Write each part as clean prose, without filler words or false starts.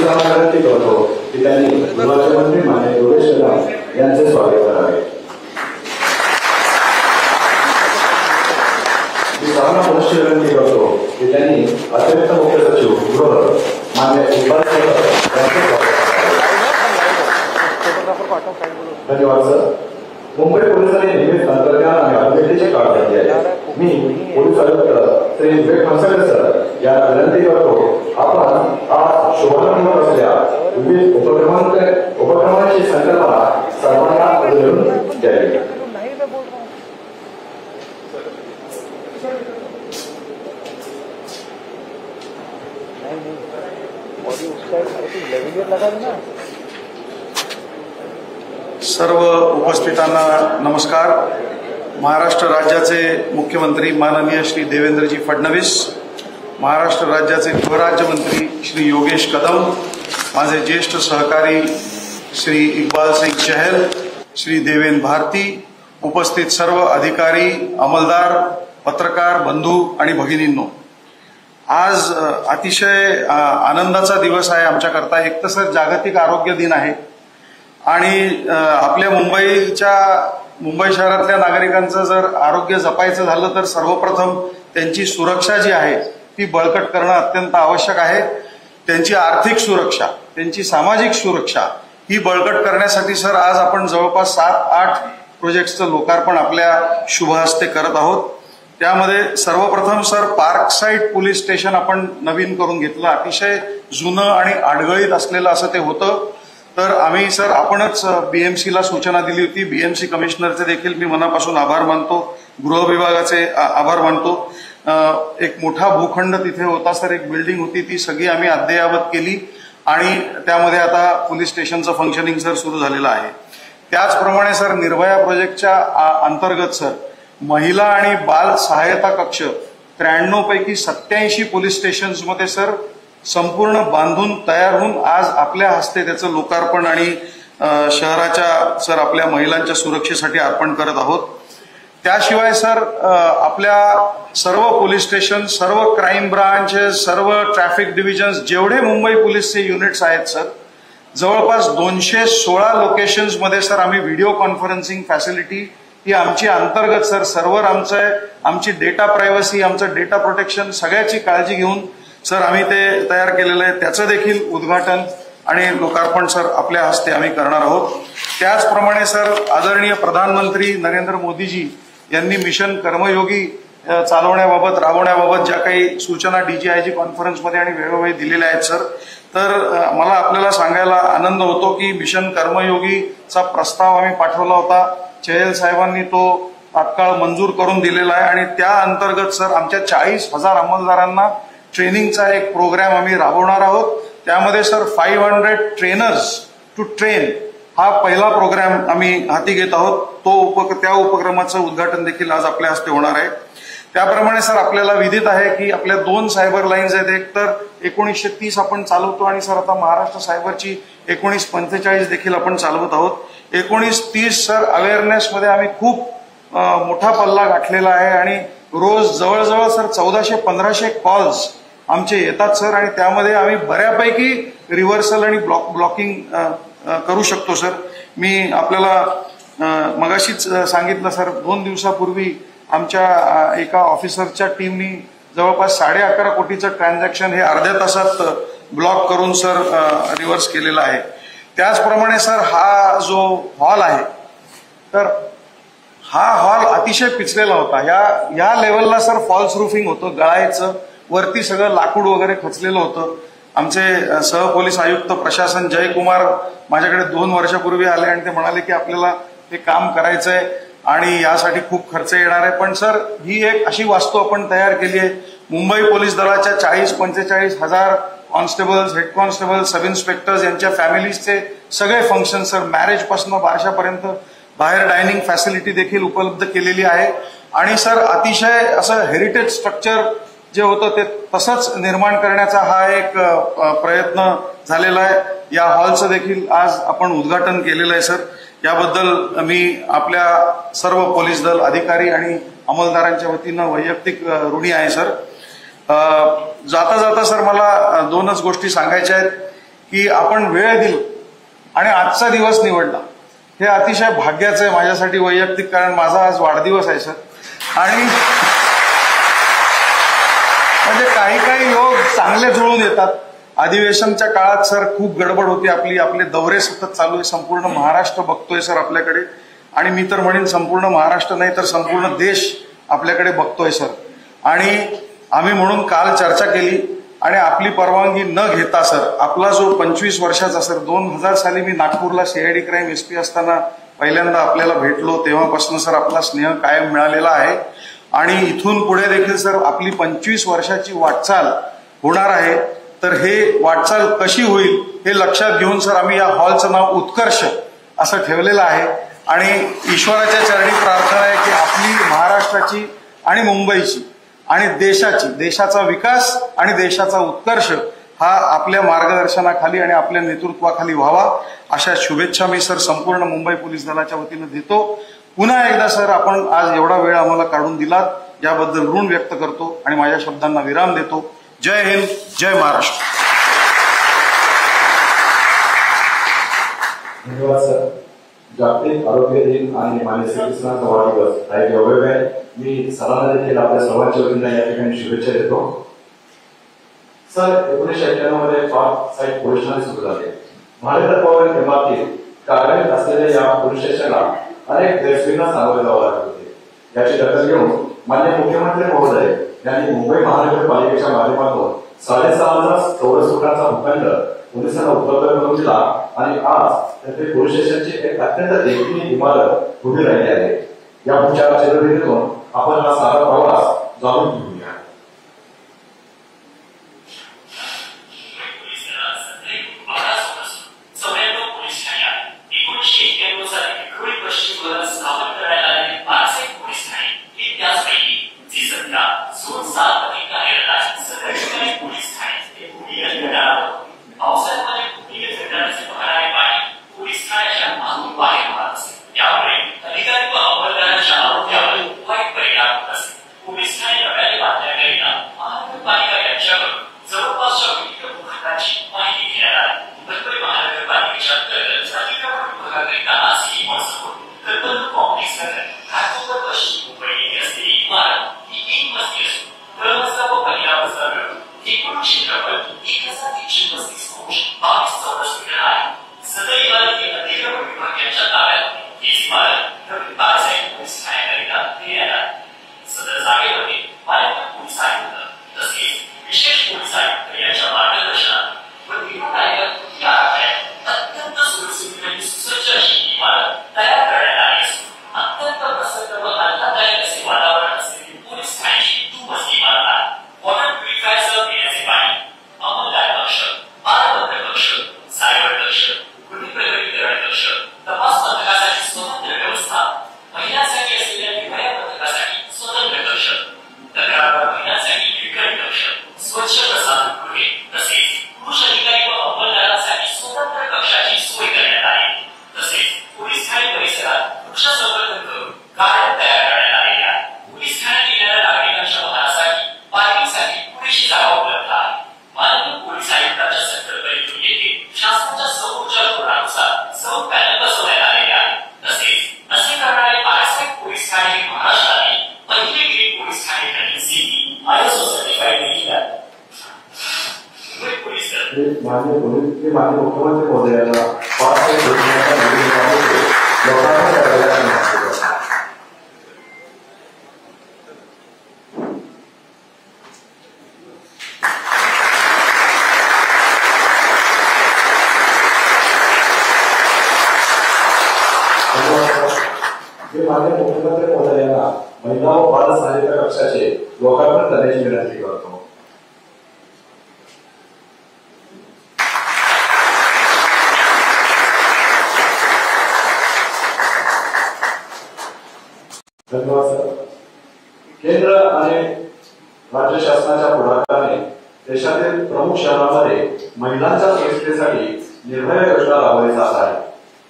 सर्वांना विनंती करतो की त्यांनी गृहराज्यमंत्री माननीय योगेश कदम यांचे स्वागत करावे। सर्वांना पुनश्च विनंती करतो की त्यांनी अतिरिक्त मुख्य सचिव गृह माननीय इक्बाल सिंह यांचे स्वागत करावे। धन्यवाद सर। मुंबई पोलिसांनी नेहमीच तंत्रज्ञान आणि अभियांत्रिकीचे काम केले आहे। मी पोलीस आयुक्त श्री विवेक म्हसकडे सर यांना विनंती करतो आपण आज शुभारंभ असलेल्या विविध उपक्रमांची संकल्पना सर्वांना मिळवून द्यावी। सर्व उपस्थितांना नमस्कार। महाराष्ट्र राज्याचे मुख्यमंत्री माननीय श्री देवेंद्रजी फडणवीस, महाराष्ट्र राज्याचे गृहराज्यमंत्री श्री योगेश कदम, माझे ज्येष्ठ सहकारी श्री इक्बाल सिंग चहल, श्री देवेन भारती, उपस्थित सर्व अधिकारी, अंमलदार, पत्रकार बंधू आणि भगिनींनो, आज अतिशय आनंदाचा दिवस आहे आमच्याकरता। एक तर सर जागतिक आरोग्य दिन आहे आणि आपल्या मुंबई शहरातल्या नागरिकांचं जर आरोग्य जपायचं झालं तर सर्वप्रथम त्यांची सुरक्षा जी आहे ती बळकट करणं अत्यंत आवश्यक आहे। त्यांची आर्थिक सुरक्षा, त्यांची सामाजिक सुरक्षा ही बळकट करण्यासाठी सर आज आपण जवळपास 7-8 प्रोजेक्ट्सचं लोकार्पण आपल्या शुभ हस्ते करत आहोत। त्यामध्ये सर्वप्रथम सर पार्कसाईड पोलीस स्टेशन आपण नवीन करून घेतलं। अतिशय जुनं आणि अडगळीत असलेलं असं ते होतं। तर आम्ही सर आपणच बीएमसीला सूचना दिली होती। बीएमसी कमिशनरचे देखील मी मनापासून आभार मानतो, गृह विभागाचे आभार मानतो। एक मोठा भूखंड तिथे होता सर, एक बिल्डिंग होती, ती सगळी आम्ही अद्ययावत केली आणि त्यामध्ये आता पोलीस स्टेशनचं फंक्शनिंग सर सुरू झालेलं आहे। त्याचप्रमाणे सर निर्भया प्रोजेक्टच्या अंतर्गत सर महिला आणि बाल सहायता कक्ष 93 पैकी 87 पोलीस स्टेशन्समध्ये सर संपूर्ण बांधून तयार होऊन आज आपल्या हस्ते त्याचं लोकार्पण आणि शहराच्या सर आपल्या महिलांच्या सुरक्षेसाठी अर्पण करत आहोत। त्याशिवाय सर आपल्या सर्व पोलीस स्टेशन, सर्व क्राईम ब्रांचेस, सर्व ट्रॅफिक डिव्हिजन्स, जेवढे मुंबई पोलीसचे युनिट्स आहेत सर, जवळपास 216 लोकेशन्समध्ये सर आम्ही व्हिडिओ कॉन्फरन्सिंग फॅसिलिटी ही आमची अंतर्गत सर सर्व्हर आमची डेटा प्रायव्हसी, आमचं डेटा प्रोटेक्शन सगळ्याची काळजी घेऊन सर आम्ही ते तयार केलेलं आहे। त्याचं देखील उद्घाटन आणि लोकार्पण सर आपल्या हस्ते आम्ही करणार आहोत। त्याचप्रमाणे सर आदरणीय प्रधानमंत्री नरेंद्र मोदीजी यांनी मिशन कर्मयोगी चालवण्याबाबत, राबवण्याबाबत ज्या काही सूचना डीजीआयजी कॉन्फरन्समध्ये आणि वेळोवेळी दिलेल्या आहेत सर, तर मला आपल्याला सांगायला आनंद होतो की मिशन कर्मयोगीचा प्रस्ताव आम्ही पाठवला होता। चहल साहेबांनी तो तात्काळ मंजूर करून दिलेला आहे आणि त्या अंतर्गत सर आमच्या 40,000 अंमलदारांना ट्रेनिंगचा एक प्रोग्राम आम्ही राबवणार आहोत। त्यामध्ये सर 500 ट्रेनर्स टू ट्रेन हा पहिला प्रोग्राम आम्ही हाती घेत आहोत। त्या उपक्रमाचं उद्घाटन देखील आज आपल्या हस्ते होणार आहे। त्याप्रमाणे सर आपल्याला विदित आहे की आपल्या 2 सायबर लाईन्स आहेत। एक तर 1930 आपण चालवतो आणि सर आता महाराष्ट्र सायबरची 1945 देखील आपण चालवत आहोत। 1930 सर अवेअरनेसमध्ये आम्ही खूप मोठा पल्ला गाठलेला आहे आणि रोज जवळजवळ सर 1400-1500 कॉल्स आमचे येतात सर आणि त्यामध्ये आम्ही बऱ्यापैकी रिव्हर्सल आणि ब्लॉकिंग करू शकतो सर। मी आपल्याला मगाशीच सांगितलं सर, 2 दिवसापूर्वी आमच्या एका ऑफिसरच्या टीमनी जवळपास 11.5 कोटीचं ट्रान्झॅक्शन हे अर्ध्या तासात ब्लॉक करून सर रिव्हर्स केलेलं आहे। त्याचप्रमाणे सर हा जो हॉल आहे तर हा हॉल अतिशय पिचलेला होता। या लेवलला सर फॉल्स रूफिंग होतं, गळायचं, वरती सगळं लाकूड वगैरे खचलेलं होतं। आमचे सहपोलीस आयुक्त प्रशासन जयकुमार माझ्याकडे 2 वर्षापूर्वी आले आणि ते म्हणाले की आपल्याला हे काम करायचंय आणि यासाठी खूप खर्च येणार आहे। पण सर ही एक अशी वास्तू आपण तयार केली आहे। मुंबई पोलीस दलाच्या 40-45 हजार कॉन्स्टेबल्स, हेड कॉन्स्टेबल, सब इन्स्पेक्टर्स यांच्या फॅमिलीजचे सगळे फंक्शन सर, मॅरेज पासून बारशापर्यंत बाहेर डायनिंग फॅसिलिटी देखील उपलब्ध केलेली आहे आणि सर अतिशय असं हेरिटेज स्ट्रक्चर जे होतं ते तसंच निर्माण करण्याचा हा एक प्रयत्न झालेला आहे। या हॉलचं देखील आज आपण उद्घाटन केलेलं आहे सर। याबद्दल मी आपल्या सर्व पोलीस दल अधिकारी आणि अंमलदारांच्या वतीनं वैयक्तिक ऋणी आहे सर। जाता जाता सर मला 2च गोष्टी सांगायच्या आहेत की आपण वेळ दिली आणि आजचा दिवस निवडला. हे अतिशय भाग्याचं आहे माझ्यासाठी वैयक्तिक, कारण माझा आज वाढदिवस आहे सर. आणि म्हणजे काही काही योग चांगले जुळून येतात. अधिवेशनच्या काळात सर खूप गडबड होती आपली, आपले दौरे सतत चालू आहे, संपूर्ण महाराष्ट्र बघतोय सर आपल्याकडे. आणि मी तर म्हणेन संपूर्ण महाराष्ट्र नाही तर संपूर्ण देश आपल्याकडे बघतोय सर. आणि आम्ही म्हणून काल चर्चा केली आणि आपली परवानगी न घेता सर आपला जो 25 वर्षाचा सर 2000 साली मी नागपूरला सीआयडी क्राईम एसपी असताना पहिल्यांदा आपल्याला भेटलो, तेव्हापासून सर आपला स्नेह कायम मिळालेला आहे. आणि इथून पुढे देखील सर आपली 25 वर्षाची वाटचाल होणार आहे. तर हे वाटचाल कशी होईल हे लक्षात घेऊन सर आम्ही या हॉलचं नाव उत्कर्ष असं ठेवलेलं आहे. आणि ईश्वराच्या चरणी प्रार्थना आहे की आपली महाराष्ट्राची आणि मुंबईची आणि देशाचा विकास आणि देशाचा उत्कर्ष हा आपल्या मार्गदर्शनाखाली आणि आपल्या नेतृत्वाखाली व्हावा, अशा शुभेच्छा मी सर संपूर्ण मुंबई पोलीस दलाच्या वतीनं देतो. पुन्हा एकदा सर आपण आज एवढा वेळ आम्हाला काढून दिलात याबद्दल ऋण व्यक्त करतो आणि माझ्या शब्दांना विराम देतो. जय हिंद, जय महाराष्ट्र. धन्यवाद सर. जागतिक आरोग्य दिन आणि मान्य श्रीकृष्णाचा वाढदिवस हा एक योग्य आहे. मी सरांना देखील आपल्या सर्वांच्या वतीनं या ठिकाणी शुभेच्छा देतो. सर 1991 मध्ये पाच साईट पोलीस ठाणे सुरू झाले. महानगरपालिका इमारतीत कार्यरत असलेल्या या पोलीस स्टेशनला अनेक गैरसोयींना सामोरे जावे लागत होते. याची दखल घेऊन माननीय मुख्यमंत्री महोदय यांनी मुंबई महानगरपालिकेच्या माध्यमातून 6,500 चौरस फुटांचा भूखंड पोलिसांना उपलब्ध करून दिला आणि आज येथे पोलीस स्टेशनची एक अत्यंत देखणी इमारत उभी राहिली आहे. या पुढच्या चित्रफितीतून आपण हा सारा प्रवास जाणून घेऊया. माननीय मुख्यमंत्री महोदयांना 5 लोकांना महिला व बाल सहायता कक्षाचे लोकार्पण करण्याची विनंती करतो. धन्यवाद सर. केंद्र आणि राज्य शासनाच्या पुढाकाराने देशातील प्रमुख शहरांमध्ये महिलांच्या सुरक्षेसाठी निर्भय योजना राबवली जात आहे.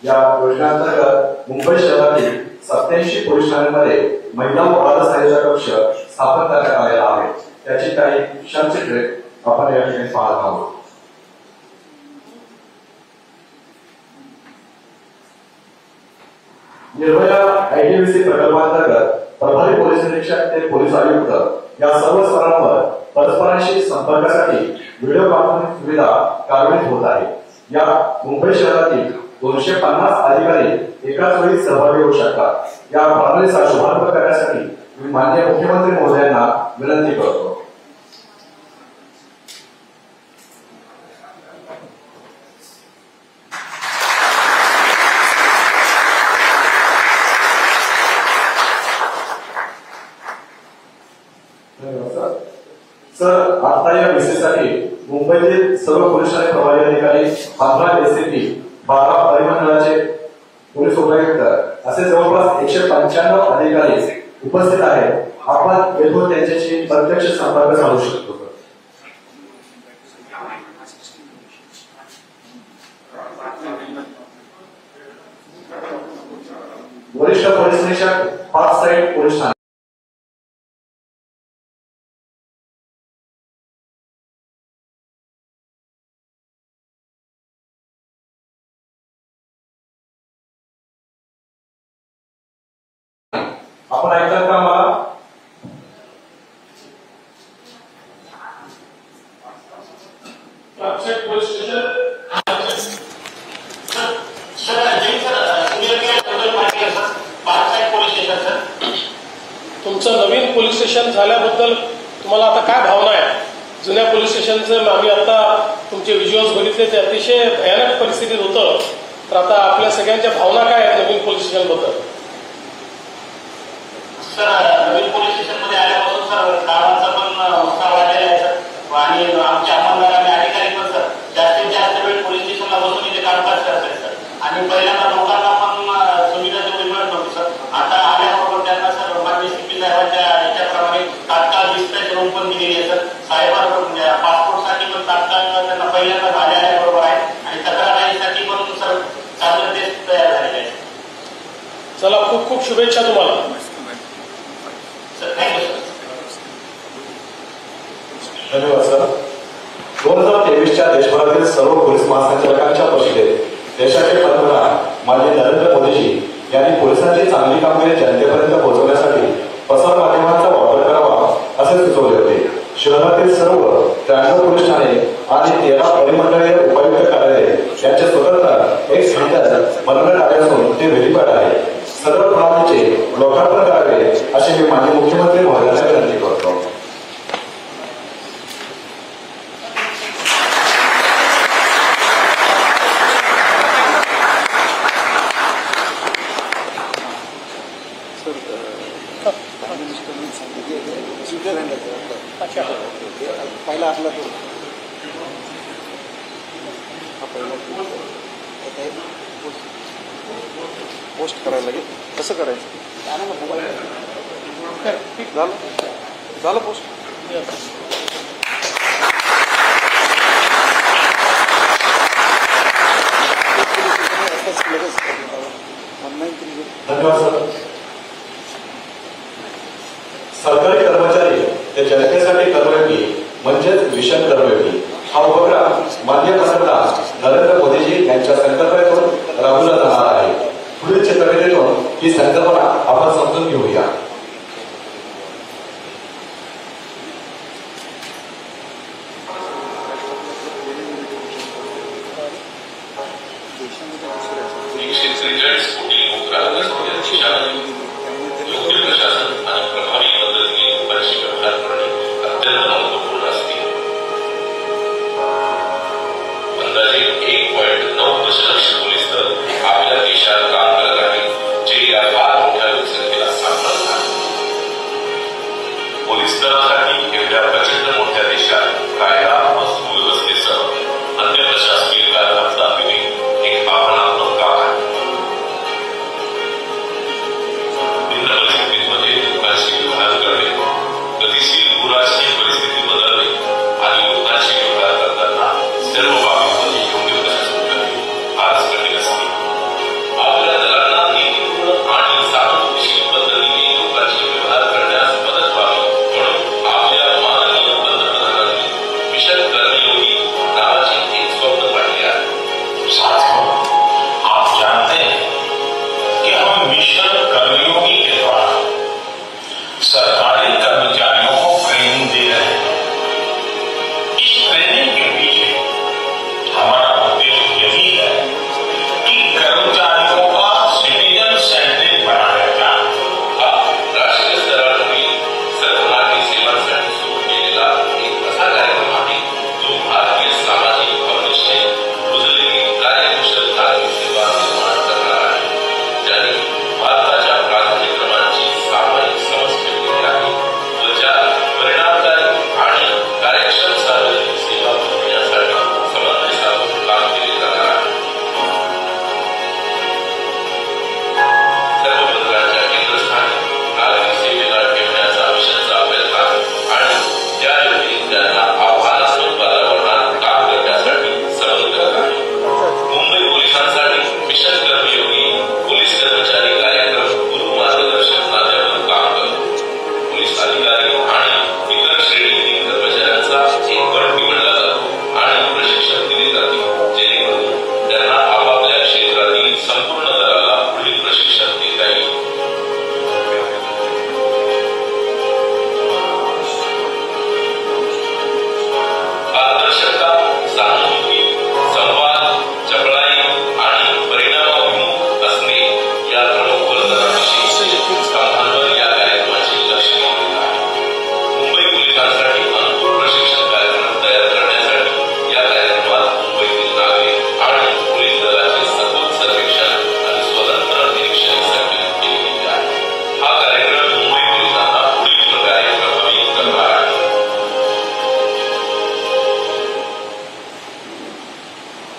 या योजनेअंतर्गत मुंबई शहरातील 87 पोलीस ठाण्यांमध्ये महिला व बाल सहायता कक्ष स्थापन करण्यात आलेला आहे. त्याची काही क्षणचित्रे आपण या ठिकाणी पाहत आहोत. निर्भया ITVC प्रकल्पांतर्गत प्रभारी पोलीस निरीक्षक ते पोलीस आयुक्त या सर्व स्तरांवर परस्परांशी संपर्कासाठी व्हिडिओ कॉन्फरन्स सुविधा कार्यान्वित होत आहे। या मुंबई शहरातील 250 अधिकारी एकाच वेळी सहभागी होऊ शकतात। या प्रणालीचा शुभारंभ करण्यासाठी मी माननीय मुख्यमंत्री महोदयांना विनंती करतो। सर, आता या विषयासाठी मुंबईतील सर्व पोलीस ठाणे प्रभारी अधिकारी, 15 SCP, 12 परिमंडळाचे पोलीस उपायुक्त असे जवळपास 195 अधिकारी उपस्थित आहेत। आपण येथून त्यांच्याशी प्रत्यक्ष संपर्क साधू शकतो। वरिष्ठ पोलीस निरीक्षक, 5 साइट पोलीस ठाणे। आपण ऐकतात का मला? पोलीस स्टेशन तुमचं नवीन पोलीस स्टेशन झाल्याबद्दल तुम्हाला आता काय भावना आहे? जुन्या पोलीस स्टेशनचं आम्ही आता तुमचे व्हिज्युअल्स बघितले, ते अतिशय भयानक परिस्थितीत होतं। तर आता आपल्या सगळ्यांच्या भावना काय आहेत नवीन पोलीस स्टेशन बद्दल? सर, नवीन पोलीस स्टेशन मध्ये आल्यापासून सर कामाचा पण उत्साह वाढलेला आहे सर, आणि आमचे अंमलदार आणि अधिकारी पण सर जास्तीत जास्त वेळ पोलीस स्टेशनला बसून इथे कामकाज करतात सर। आणि पहिल्यांदा लोकांना पण सुविधा तेवढी मिळत नव्हती सर। आता आल्याबरोबर त्यांना सर माननीय CP साहेबांच्या याच्याप्रमाणे तात्काळ डिस्पॅच रूम पण दिलेली आहे सर। साहेबांबरोबर पासपोर्टसाठी पण तात्काळ त्यांना पहिल्यांदा आल्याबरोबर आहे, आणि तक्रारीसाठी पण सर चांगलं टेस्ट तयार झालेले आहे। चला, खूप खूप शुभेच्छा तुम्हाला। धन्यवाद सर। 2023च्या देशभरातील सर्व पोलीस महासंचालकांच्या परिषदेत देशाचे पंतप्रधान माननीय नरेंद्र मोदीजी यांनी पोलिसांची चांगली कामगिरी जनतेपर्यंत पोहोचवण्यासाठी प्रसार माध्यमांचा वापर करावा असे सुचवले होते। शहरातील सर्व 93 पोलीस ठाणे आणि 13 परिमंडळीय उपायुक्त कार्यालय यांचे स्वतंत्र एक सेंटर बनवण्यात आले असून ते व्हेरीफाईड आहे। सर्व प्रणालीचे लोकार्पण करावे अशी मी माननीय मुख्यमंत्री महोदयांना विनंती करतो। पहिला आपला तो पोस्ट करायला लागेल। कसं करायचं? झालं पोस्ट। धन्यवाद सर। सरकारी कर्मचारी ते जनतेसाठी कर्मयोगी म्हणजेच मिशन कर्मयोगी हा उपक्रम माननीय पंतप्रधान नरेंद्र मोदीजी यांच्या संकल्पनेतून राबवला जाणार आहे। पुढील चित्रफितीतून ही संकल्पना आपण समजून घेऊया। पोलीस दलासाठी एवढ्या प्रचंड मोठ्या देशात कायदा व सुव्यवस्थेसह अन्य प्रशासकीय कार्यात दाखविणे एक आव्हानात्मक काम आहे। भिन्न परिस्थितीमध्ये लोकांशी व्यवहार करणे, गतिशील भूराजकीय परिस्थिती बदलणे आणि लोकांशी व्यवहार करताना सर्व बाबींमध्ये योग्य प्रशासन करणे फारच कठीण असते। आपल्या दलांना नीतीपूर्ण आणि सानुकूलशील पद्धतीने लोकांशी व्यवहार करण्यास मदत व्हावी म्हणून आपल्या माननीय पंतप्रधानांनी मिशन कर्मयोगी नावाचे एक स्वप्न पाडले आहे। साथियों, आप जानते हैं कि हमें मिशन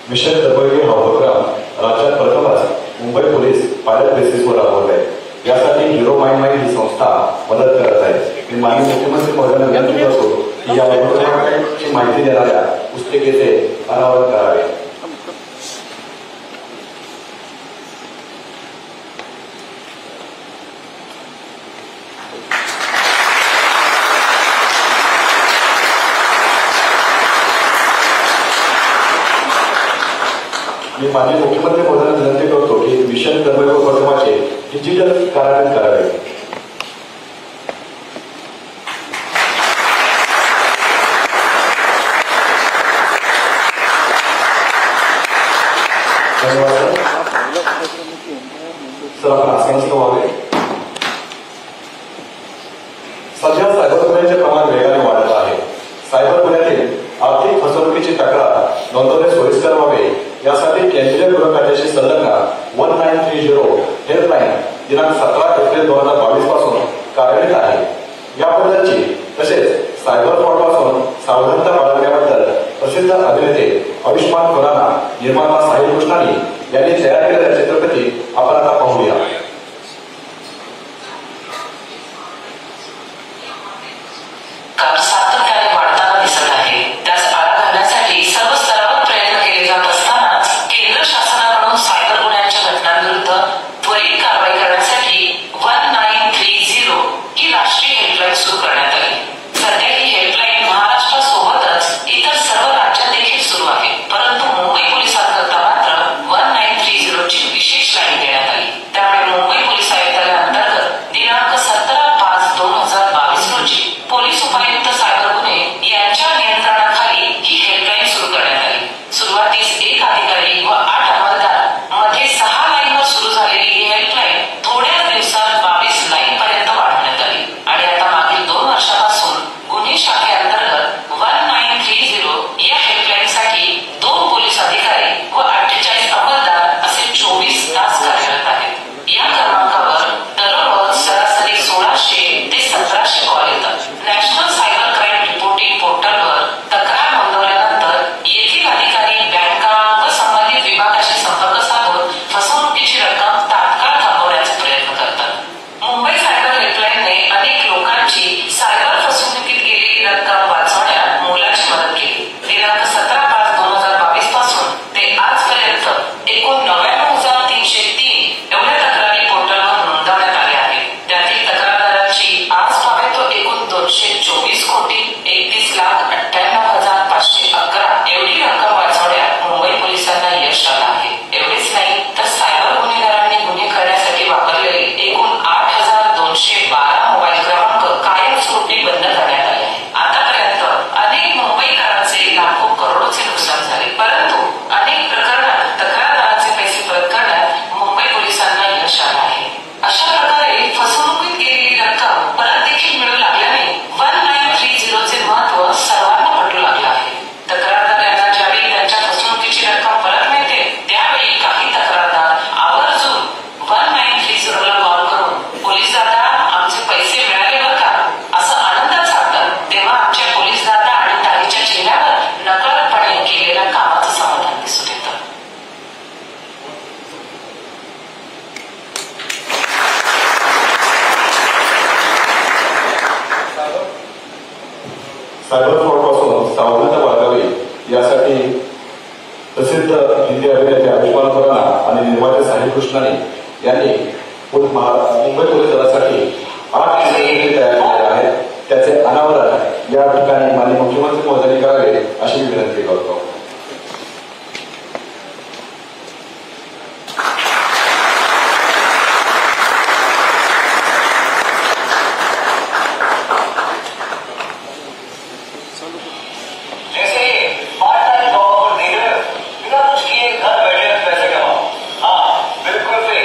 मिशन दबोळी हा उपक्रम राज्यात प्रथमच मुंबई पोलीस पायलट बेसिसवर राबवत आहे। यासाठी हिरो माइंड माइंड ही संस्था मदत करत आहे। मी माननीय मुख्यमंत्री महोदयांना विनंती करतो की या उपक्रमाची माहिती देणाऱ्या पुस्तिकेचे अनावरण करावे। मी माननीय मुख्यमंत्री महोदयांना विनंती करतो की मिशन कर्मयोगी उपक्रमाचे डिजिटल कार्यान्वित करावे। धन्यवाद सर, आपण आसनास्थ व्हावे। सध्या सायबर गुन्ह्यांचे प्रमाण वेगाने वाढत आहे। सायबर गुन्ह्यातील आर्थिक फसवणुकीची तक्रार नोंदवणे सोयीस्कर व्हावे यासाठी केंद्रीय गृह खात्याशी संलग्न 1930 हेल्पलाईन दिनांक 17 एप्रिल 2022 पासून कार्यान्वित आहे। याबद्दलची तसेच सायबर फ्रॉडपासून सावधानता बाळगण्याबद्दल प्रसिद्ध अभिनेते आयुष्मान खुराना, निर्माता साहिल कृष्णानी यांनी तयार केलेल्या चित्रफिती आपण आता पाहूया। सातत्याने वाढताना दिसत आहे। त्यास आळा घालण्यासाठी सर्व स्तरावर प्रयत्न केले जात असतानाच केंद्र शासनाकडून सायबर गुन्ह्यांच्या घटनांविरुद्ध त्वरित कारवाई करण्यासाठी 1930 ही राष्ट्रीय हेल्पलाईन सुरू करण्यात आली। सध्या ही हेल्पलाईन महाराष्ट्रासोबतच इतर सर्व राज्यात देखील सुरू आहे, परंतु मुंबई पोलिसांकरता मात्र 1930 ची विशेष लाईन देण्यात आली। त्यामुळे मुंबई पोलीस आयुक्तालयाअंतर्गत दिनांक 17/5/2022 रोजी पोलीस उपायुक्त सायबर गुन्हे यांच्या नियंत्रणाखाली ही हेल्पलाईन सुरू करण्यात आली। सुरुवातीस 1 अधिकारी व 8 अंमलदार मध्ये 6 लाईनवर सुरू झालेली ही हेल्पलाईन थोड्याच दिवसात 22 लाईन पर्यंत वाढवण्यात आली आणि आता मागील 2 वर्षापासून गुन्हे शाखेअंतर्गत 1930 या हेल्पलाईनसाठी 2 पोलीस अधिकारी व 48 अंमलदार असे 24 तास कार्यरत आहेत। या क्रमांकावर दररोज सरासरी 1600 ते 1700 कॉल येतात। नॅशनल सायबर क्राईम रिपोर्टिंग पोर्टलवर तक्रार नोंदवल्यानंतर येथील अधिकारी बँका व संबंधित विभागाशी संपर्क साधून फसवणुकीची रक्कम तात्काळ थांबवण्याचे प्रयत्न करतात। मुंबई सायबर हेल्पलाईनने अनेक लोकांची सायबर फसवणुकीत गेलेली रक्कम वाचवण्यात मोलाची मदत केली। दिनांक 17/5/2022 पासून ते आजपर्यंत एकूण 99,303 एवढ्या तक्रारी पोर्टलवर नोंदवण्यात आल्या आहेत। त्यातील तक्रारदारांची आजपर्यंत एकूण 224 कोटी 31,98,511 एवढी रक्कम वाचवण्यात मुंबई पोलिसांना यश आलं आहे। एवढेच नाही तर सायबर गुन्हेगारांनी गुन्हे करण्यासाठी वापरलेले एकूण 8,212 मोबाईल क्रमांक कायमस्वरूपी बंद करण्यात आले आहे। आतापर्यंत अनेक मुंबईकरांचे लाखो करोडोचे नुकसान झाले, परंतु अनेक प्रकरणात तक्रारदारांचे पैसे परत करण्यात मुंबई पोलिसांना यश आलं आहे। अशा प्रकारे फसवणुकीत गेलेली रक्कम परत देखील मिळू लागल्याने 1930 चे महत्व सर्वांना पटू लागलं आहे। तक्रारदार यांना ज्यावेळी त्यांच्या फसवणुकीची रक्कम परत मिळते त्यावेळी काही तक्रारदार आवर्जून 1930 ला कॉल करून पोलीस दादा आमचे पैसे मिळाले बरं का असं आनंदात सांगतात। तेव्हा आमच्या पोलीस दादा आणि ताईच्या चेहऱ्यावर नकळतपणे केलेल्या कामाचं समाधान दिसून येतं। सायबर फ्रॉडपासून सावधानता बाळगावी यासाठी प्रसिद्ध हिंदी अभिनेते आयुष्मान खुराना आणि निर्माते साहिल कृष्णानी यांनी मुंबई पोलीस दलासाठी 8 चित्रफिती तयार केलेल्या आहेत। त्याचे अनावरण या ठिकाणी माननीय मुख्यमंत्री महोदयांनी करावे अशी मी विनंती करतो। जैसे पार्ट टाइम जॉब पर दे रहे बिना कुछ किए घर बैठे पैसे कमाओ। हाँ बिल्कुल सही।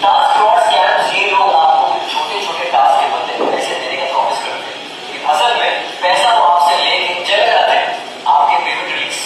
टास्क फ्रॉड स्कैम्स ये लोग आपको छोटे छोटे टास्क के बदले पैसे देने का प्रॉमिस करते हैं, लेकिन असल में पैसा वो आपसे लेके चले जाते हैं। आपके पेमेंट लिंक्स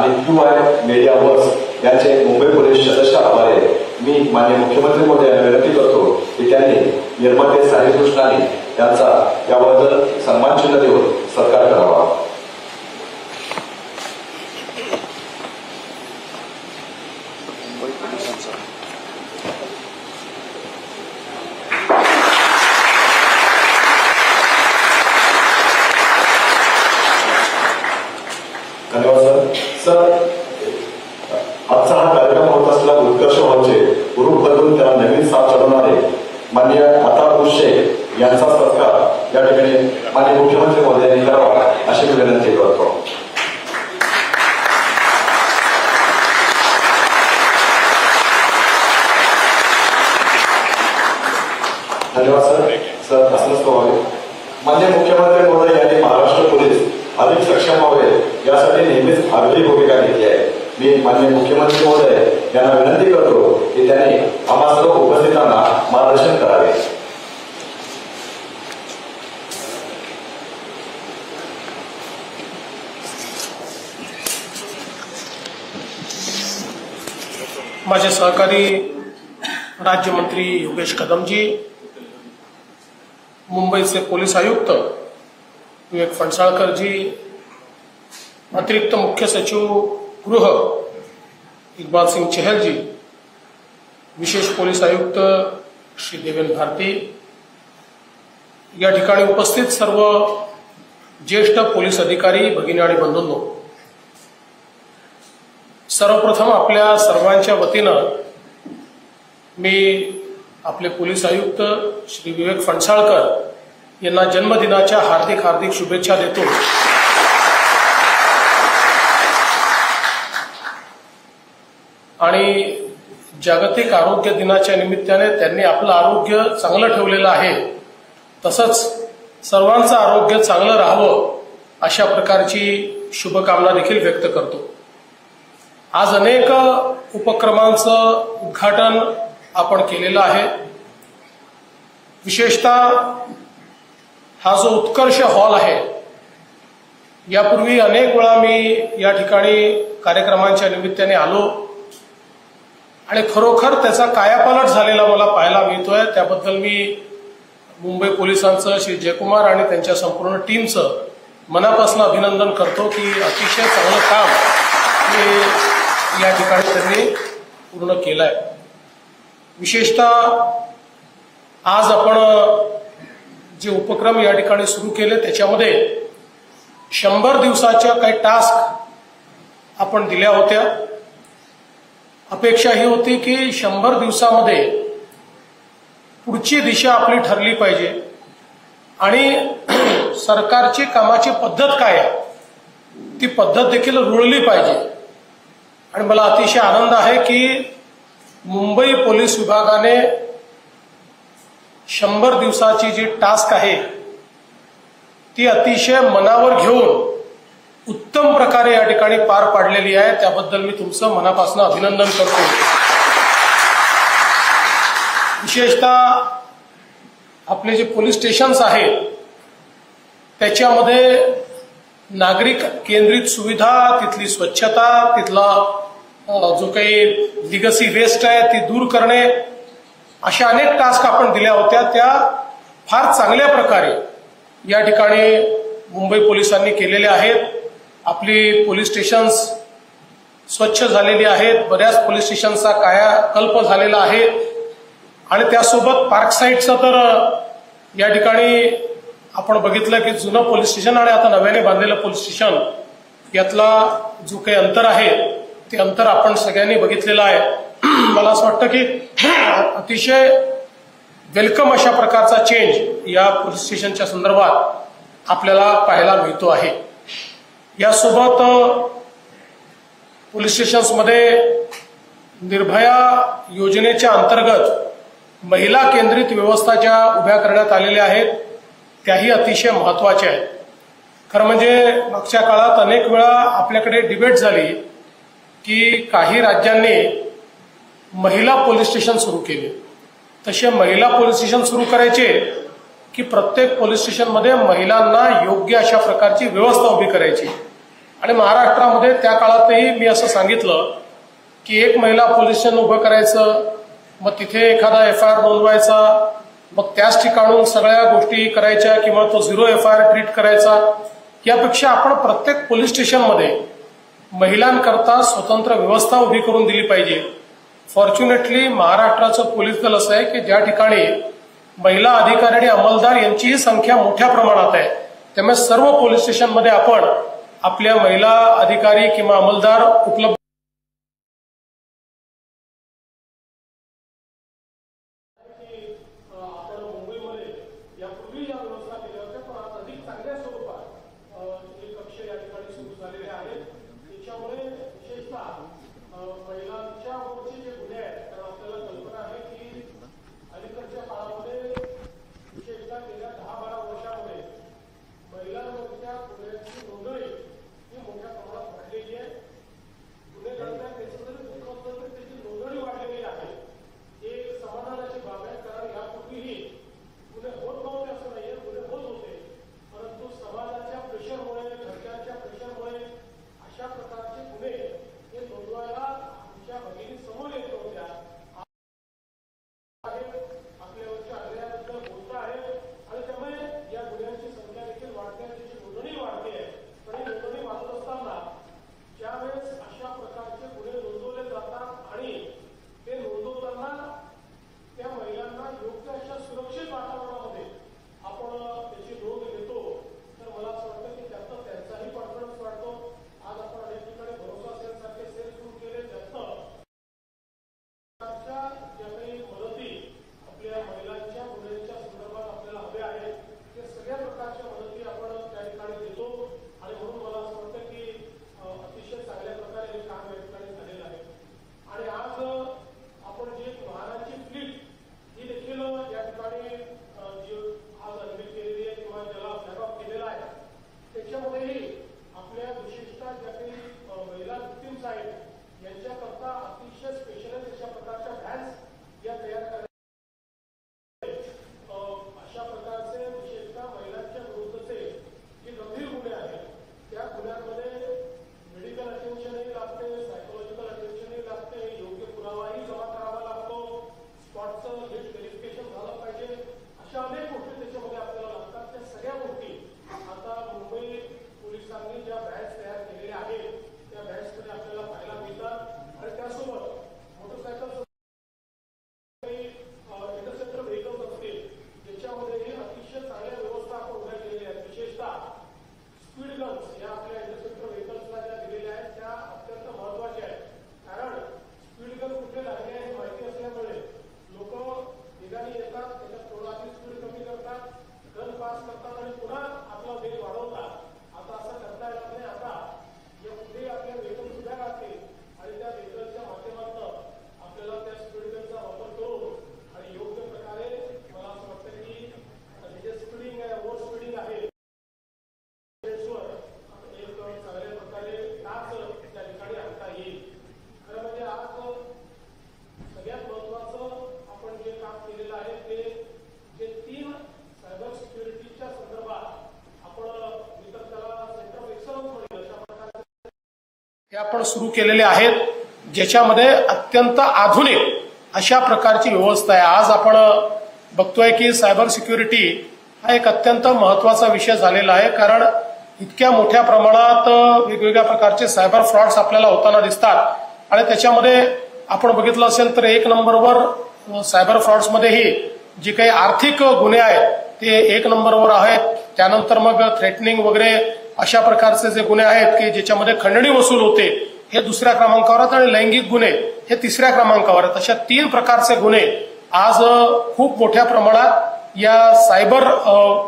आणि QI मीडिया वर्क्स यांचे मुंबई पोलीस सदस्याद्वारे मी माननीय मुख्यमंत्री महोदयांना विनंती करतो की त्यांनी निर्माते साहिल कृष्णानी यांचा याबद्दल सन्मान चिन्ह देऊन सत्कार करावा. मुंबई पोलिसांचा धन्यवाद सर. आजचा हा कार्यक्रम होत असलेला उत्कर्ष हॉलचे रूप बदलून त्याला नवीन साथ चढवणारे माननीय अतार शेख यांचा सत्कार या ठिकाणी माननीय मुख्यमंत्री महोदयांनी करावा अशी मी विनंती करतो. धन्यवाद सर. सर असंच व्हावे. माननीय मुख्यमंत्री महोदय यांनी महाराष्ट्र पोलीस अधिक सक्षम व्हावे यासाठी नेहमीच आग्रही भूमिका घेतली आहे. मी माननीय मुख्यमंत्री महोदय यांना विनंती करतो की त्यांनी आम्हा सर्व उपस्थितांना मार्गदर्शन करावे. माझे सहकारी राज्यमंत्री योगेश कदमजी, मुंबईचे पोलीस आयुक्त विवेक फणसाळकरजी, अतिरिक्त मुख्य सचिव गृह इकबाल सिंग चहलजी, विशेष पोलीस आयुक्त श्री देवेंद्र भारती, या ठिकाणी उपस्थित सर्व ज्येष्ठ पोलीस अधिकारी, भगिनी आणि बंधूंनो, सर्वप्रथम आपल्या सर्वांच्या वतीनं मी आपले पोलीस आयुक्त श्री विवेक फणसाळकर यांना जन्मदिनाच्या हार्दिक हार्दिक शुभेच्छा देतो. आणि जागतिक आरोग्य दिनाच्या निमित्ताने त्यांनी आपलं आरोग्य चांगलं ठेवलेलं आहे, तसंच सर्वांचं आरोग्य चांगलं राहावं अशा प्रकारची शुभकामना देखील व्यक्त करतो. आज अनेक उपक्रमांचं उद्घाटन आपण केलेलं आहे. विशेषतः हा जो उत्कर्ष हॉल आहे, यापूर्वी अनेक वेळा मी या ठिकाणी कार्यक्रमांच्या निमित्ताने आलो आणि खरोखर त्याचा कायापालट झालेला मला पाहायला मिळतोय. त्याबद्दल मी मुंबई पोलिसांचं श्री जयकुमार आणि त्यांच्या संपूर्ण टीमचं मनापासून अभिनंदन करतो की अतिशय चांगलं काम हे या ठिकाणी त्यांनी पूर्ण केलंय. विशेषतः आज आपण जे उपक्रम या ठिकाणी सुरू केले त्याच्यामध्ये 100 दिवसाच्या काही टास्क आपण दिल्या होत्या. अपेक्षा ही होती की 100 दिवसामध्ये पुढची दिशा आपली ठरली पाहिजे आणि सरकारची कामाची पद्धत काय आहे ती पद्धत देखील रुळली पाहिजे. आणि मला अतिशय आनंद आहे की मुंबई पोलीस विभागाने 100 दिवसाची जी टास्क आहे ती अतिशय मनावर घेऊन उत्तम प्रकारे या ठिकाणी पार पाडलेली आहे. त्याबद्दल मी तुमचं मनापासून अभिनंदन करतो. विशेषतः आपले जे पोलीस स्टेशन्स आहेत त्याच्यामध्ये नागरिक केंद्रित सुविधा, तिथली स्वच्छता, तिथला जो काही लिगसी वेस्ट आहे ती दूर करणे, अशा अनेक टास्क आपण दिल्या होत्या. त्या फार चांगल्या प्रकारे या ठिकाणी मुंबई पोलिसांनी केलेल्या आहेत. आपली पोलीस स्टेशन्स स्वच्छ झालेली आहेत, बऱ्याच पोलीस स्टेशनचा कायाकल्प झालेला आहे आणि त्यासोबत पार्क साईडचं तर या ठिकाणी आपण बघितलं की जुनं पोलीस स्टेशन आणि आता नव्याने बांधलेलं पोलीस स्टेशन यातला जो काही अंतर आहे ते अंतर आपण सगळ्यांनी बघितलेलं आहे. मला असं वाटतं की अतिशय वेलकम अशा प्रकारचा चेंज या पोलीस स्टेशनच्या संदर्भात आपल्याला पाहायला मिळतो आहे. यासोबत पोलीस स्टेशन्समध्ये निर्भया योजनेच्या अंतर्गत महिला केंद्रित व्यवस्था ज्या उभ्या करण्यात आलेल्या आहेत त्याही अतिशय महत्वाच्या आहेत. खरं म्हणजे मागच्या काळात अनेक वेळा आपल्याकडे डिबेट झाली की काही राज्यांनी महिला पोलीस स्टेशन सुरू केले. तसे महिला पोलीस स्टेशन सुरू करायचे की प्रत्येक पोलीस स्टेशनमध्ये महिलांना योग्य अशा प्रकारची व्यवस्था उभी करायची. आणि महाराष्ट्रामध्ये त्या काळातही मी असं सांगितलं की एक महिला पोलीस स्टेशन उभं करायचं, मग तिथे एखादा FIR नोंदवायचा, मग त्याच ठिकाणून सगळ्या गोष्टी करायच्या किंवा तो 0 FIR ट्रीट करायचा. यापेक्षा आपण प्रत्येक पोलीस स्टेशनमध्ये महिलांकरता स्वतंत्र व्यवस्था उभी करून दिली पाहिजे. फॉर्च्युनेटली महाराष्ट्राचं पोलीस दल असं आहे की ज्या ठिकाणी महिला अधिकारी आणि अंमलदार यांचीही संख्या मोठ्या प्रमाणात आहे. त्यामुळे सर्व पोलीस स्टेशनमध्ये आपण आपल्या महिला अधिकारी किंवा अंमलदार उपलब्ध आपण मुंबईमध्ये यापूर्वी या व्यवस्था केल्या होत्या, पण आज अधिक चांगल्या स्वरूपात हे कक्ष या ठिकाणी सुरू झालेले आहेत. त्याच्यामुळे विशेषतः महिलांच्या वरचे जे गुन्हे आहेत, तर आपल्याला कल्पना आहे की अलीकडच्या काळामध्ये विशेषतः गेल्या 10-12 वर्षामध्ये महिलांवरच्या गुन्ह्यांची नोंदणी ही मोठ्या प्रमाणात वाढलेली आहे. गुन्हे घडतात त्याचं जरी दुःख असलं तरी त्याची नोंदणी वाढलेली आहे. हे एक समाधानाची बाब आहे, कारण यापूर्वीही गुन्हे होत नव्हते असं नाहीये, गुन्हे होत होते, परंतु समाजाच्या प्रेशरमुळे, घरच्यांच्या प्रेशरमुळे अशा प्रकारचे गुन्हे हे नोंदवायला आमच्या भगिनी समोर येत नव्हत्या. आपल्यावरच्या अन्यायाबद्दल बोलत आहे आणि त्यामुळे या गुन्ह्यांची संख्या देखील वाढते, त्याची नोंदणी वाढते आहे. पण ही नोंदणी वाढत असताना ज्यावेळेस अशा प्रकारचे गुन्हे नोंदवले जातात आणि ते नोंदवताना त्या महिलांना योग्य अशा सुरक्षित वातावरणामध्ये आपण त्याची नोंद घेतो, तर मला असं वाटतं की त्यातनं त्यांचाही कॉन्फिडन्स वाढतो. आज आपण अनेक ठिकाणी भरोसा सेलसारखे सेल सुरू केले, त्यातनं ज्या काही मदती आपल्या महिलांच्या गुन्ह्यांच्या संदर्भात आपल्याला हव्या आहेत, ते सगळ्या प्रकारच्या मदती आपण त्या ठिकाणी देतो. आणि म्हणून मला असं वाटतं की अतिशय चांगल्या प्रकारे हे काम या ठिकाणी झालेलं आहे. आणि आज आपण जी वाहनांची फ्लीट ही देखील या ठिकाणी जी आज निर्मित केलेली आहे किंवा ज्याला फ्लॅग ऑफ केलेला आहे, त्याच्यामध्येही आपल्या विशेषतः ज्या काही महिला विक्टिम्स आहेत यांच्याकरता अतिशय स्पेशलाइज अशा प्रकारच्या व्हॅन्स या तयार करण्यात अशा प्रकारचे विशेषतः महिलांच्या विरुद्धचे जे गंभीर गुन्हे आहेत त्या गुन्ह्यांमध्ये मेडिकल अटेन्शनही लागते, सायकोलॉजिकल अटेन्शनही लागते, योग्य पुरावाही जमा करावा लागतो, स्पॉटचं नीट व्हेरिफिकेशन झालं पाहिजे, अशा अनेक गोष्टी त्याच्यामध्ये आपल्याला लागतात. त्या सगळ्या गोष्टी आता मुंबई पोलिसांनी ज्या व्हॅन्स तयार केलेल्या आहेत त्या व्हॅन्समध्ये आपल्याला पाहायला मिळतात. आणि त्यासोबत मोटरसायकल इंटरसेप्टर व्हेकल्स असतील ज्याच्यामध्येही अतिशय चांगल्या व्यवस्था आपण उभ्या केलेल्या आहेत. विशेषतः स्पीड गन्स या आपल्या इंटरसेप्टर व्हेकल्सला ज्या दिलेल्या आहेत त्या अत्यंत महत्वाच्या आहेत. कारण स्पीड गन कुठे लागले आहे हे माहिती असल्यामुळे लोक वेगाने येतात, त्याच्यात थोडा आधी स्पीड कमी करतात, गन पास करतात आणि पुन्हा आपला वेग वाढवतात. आता असं करता येणार नाही. आता या पुढे आपल्या व्हेकल्स उभ्या राहतील आणि त्या व्हेकलच्या माध्यमातून आपल्याला त्या स्पीड गनचा वापर करून आणि योग्य प्रकारे मला असं वाटतं की जे स्पीडिंग आहे, ओव्हर स्पीडिंग आहे, एक चांगल्या प्रकारे टाच त्या ठिकाणी आणता येईल. खरं म्हणजे आज सगळ्यात महत्वाचं आपण जे काम केलेलं आहे ते जे 3 सायबर सिक्युरिटीच्या संदर्भात आपण मी तर त्याला सेंटर ऑफ एक्सलन्स म्हणेल अशा प्रकारचे हे आपण सुरू केलेले आहेत, ज्याच्यामध्ये अत्यंत आधुनिक अशा प्रकारची व्यवस्था आहे. आज आपण बघतोय की सायबर सिक्युरिटी हा एक अत्यंत महत्वाचा विषय झालेला आहे, कारण इतक्या मोठ्या प्रमाणात वेगवेगळ्या प्रकारचे सायबर फ्रॉड्स आपल्याला होताना दिसतात. आणि त्याच्यामध्ये आपण बघितलं असेल तर 1 नंबरवर सायबर फ्रॉड्समध्येही जे काही आर्थिक गुन्हे आहेत ते 1 नंबरवर आहेत. त्यानंतर मग थ्रेटनिंग वगैरे अशा प्रकारचे जे गुन्हे आहेत की ज्याच्यामध्ये खंडणी वसूल होते हे 2ऱ्या क्रमांकावर आहेत आणि लैंगिक गुन्हे हे 3ऱ्या क्रमांकावर आहेत. अशा 3 प्रकारचे गुन्हे आज खूप मोठ्या प्रमाणात या सायबर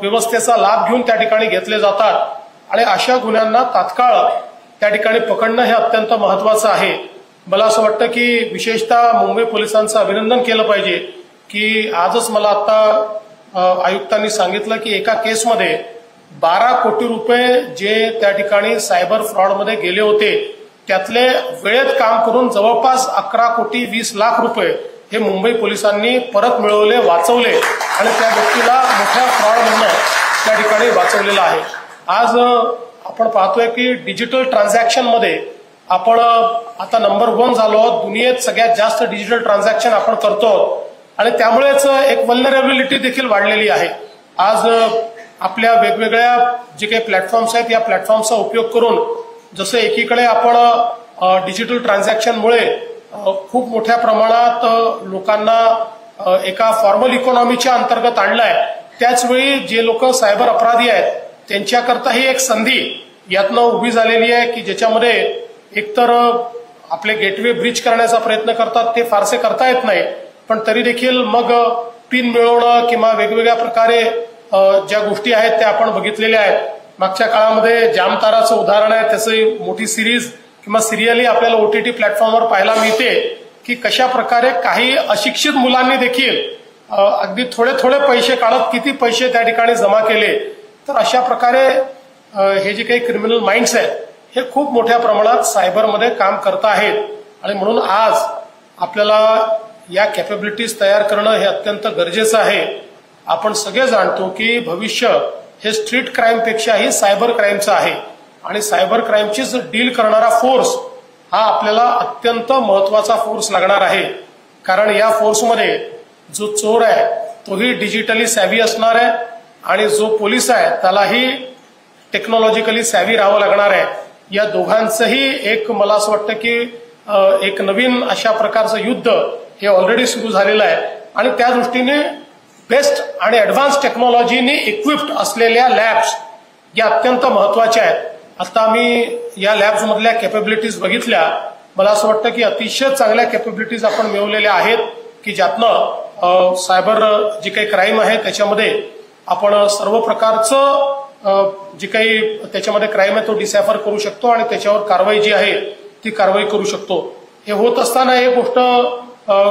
व्यवस्थेचा लाभ घेऊन त्या ठिकाणी घेतले जातात. आणि अशा गुन्ह्यांना तात्काळ त्या ठिकाणी पकडणं हे अत्यंत महत्वाचं आहे. मला असं वाटतं की विशेषतः मुंबई पोलिसांचं अभिनंदन केलं पाहिजे की आजच मला आता आयुक्तांनी सांगितलं की एका केसमध्ये 12 कोटी रुपये जे त्या ठिकाणी सायबर फ्रॉडमध्ये गेले होते त्यातले वेळेत काम करून जवळपास 11 कोटी 20 लाख रुपये हे मुंबई पोलिसांनी परत मिळवले, वाचवले आणि त्या व्यक्तीला मोठ्या फ्रॉडमधून त्या ठिकाणी वाचवलेलं आहे. आज आपण पाहतोय की डिजिटल ट्रान्झॅक्शनमध्ये आपण आता नंबर 1 झालो आहोत. दुनियेत सगळ्यात जास्त डिजिटल ट्रान्झॅक्शन आपण करतो आणि त्यामुळेच एक व्हल्नरेबिलिटी देखील वाढलेली आहे. आज आपल्या वेगवेगळ्या जे काही प्लॅटफॉर्म्स आहेत या प्लॅटफॉर्मचा उपयोग करून जसं एकीकडे आपण डिजिटल ट्रान्झॅक्शनमुळे खूप मोठ्या प्रमाणात लोकांना एका फॉर्मल इकॉनॉमीच्या अंतर्गत आणलाय, त्याचवेळी जे लोक सायबर अपराधी आहेत त्यांच्याकरता ही एक संधी यातनं उभी झालेली आहे की ज्याच्यामध्ये एकतर आपले गेटवे ब्रीच करण्याचा प्रयत्न करतात, ते फारसे करता येत नाही, पण तरी देखील मग पिन मिळवणं किंवा वेगवेगळ्या प्रकारे ज्या गोष्टी आहेत त्या आपण बघितलेल्या आहेत. मागच्या काळामध्ये जामताराचं उदाहरण आहे, त्याची मोठी सिरीज किंवा सिरियलही आपल्याला OTT प्लॅटफॉर्मवर पाहायला मिळते की कशा प्रकारे काही अशिक्षित मुलांनी देखील अगदी थोडे थोडे पैसे काढत किती पैसे त्या ठिकाणी जमा केले. तर अशा प्रकारे हे जे काही क्रिमिनल माइंड्स आहेत हे खूप मोठ्या प्रमाणात सायबरमध्ये काम करत आहेत आणि म्हणून आज आपल्याला या कॅपेबिलिटीज तयार करणं हे अत्यंत गरजेचं आहे. आपण सगळे जाणतो की भविष्य हे स्ट्रीट क्राईमपेक्षाही सायबर क्राईमचं आहे आणि सायबर क्राईमचीच डील करणारा फोर्स हा आपल्याला अत्यंत महत्वाचा फोर्स लागणार आहे. कारण या फोर्समध्ये जो चोर आहे तोही डिजिटली सॅव्ही असणार आहे आणि जो पोलीस आहे त्यालाही टेक्नॉलॉजिकली सॅव्ही राहावं लागणार आहे. या दोघांचंही एक मला असं वाटतं की एक नवीन अशा प्रकारचं युद्ध हे ऑलरेडी सुरू झालेलं आहे आणि त्या दृष्टीने बेस्ट आणि ऍडव्हान्स टेक्नॉलॉजीने इक्विप्ड असलेल्या लॅब्स या अत्यंत महत्वाच्या आहेत. आता मी या लॅब्स मधल्या कॅपेबिलिटीज बघितल्या, मला असं वाटतं की अतिशय चांगल्या कॅपेबिलिटीज आपण मिळवलेल्या आहेत की ज्यातनं सायबर जी काही क्राईम आहे त्याच्यामध्ये आपण सर्व प्रकारचं जे काही त्याच्यामध्ये क्राईम आहे तो डिसायफर करू शकतो आणि त्याच्यावर कारवाई जी आहे ती कारवाई करू शकतो. हे होत असताना एक गोष्ट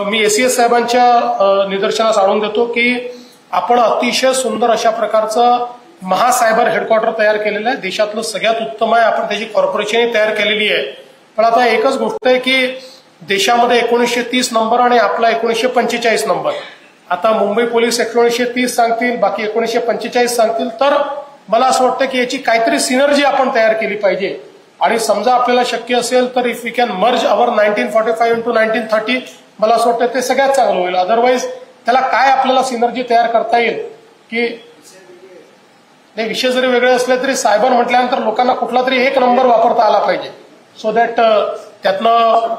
मी ACS साहेबांच्या निदर्शनास आणून देतो की आपण अतिशय सुंदर अशा प्रकारचं महासायबर हेडक्वार्टर तयार केलेलं आहे. देशातलं सगळ्यात उत्तम आहे. आपण त्याची कॉर्पोरेशनही तयार केलेली आहे. पण आता एकच गोष्ट आहे की देशामध्ये 1930 नंबर आणि आपला 1945 नंबर. आता मुंबई पोलीस 1930 सांगतील, बाकी 1945 सांगतील. तर मला असं वाटतं की याची काहीतरी सिनर्जी आपण तयार केली पाहिजे आणि समजा आपल्याला शक्य असेल तर if we can merge our 1945 into 1930, मला असं वाटतं ते सगळ्यात चांगलं होईल. अदरवाईज त्याला काय आपल्याला सिनर्जी तयार करता येईल की हे विषय जरी वेगळे असले तरी सायबर म्हटल्यानंतर लोकांना कुठला तरी एक नंबर वापरता आला पाहिजे सो दॅट त्यातनं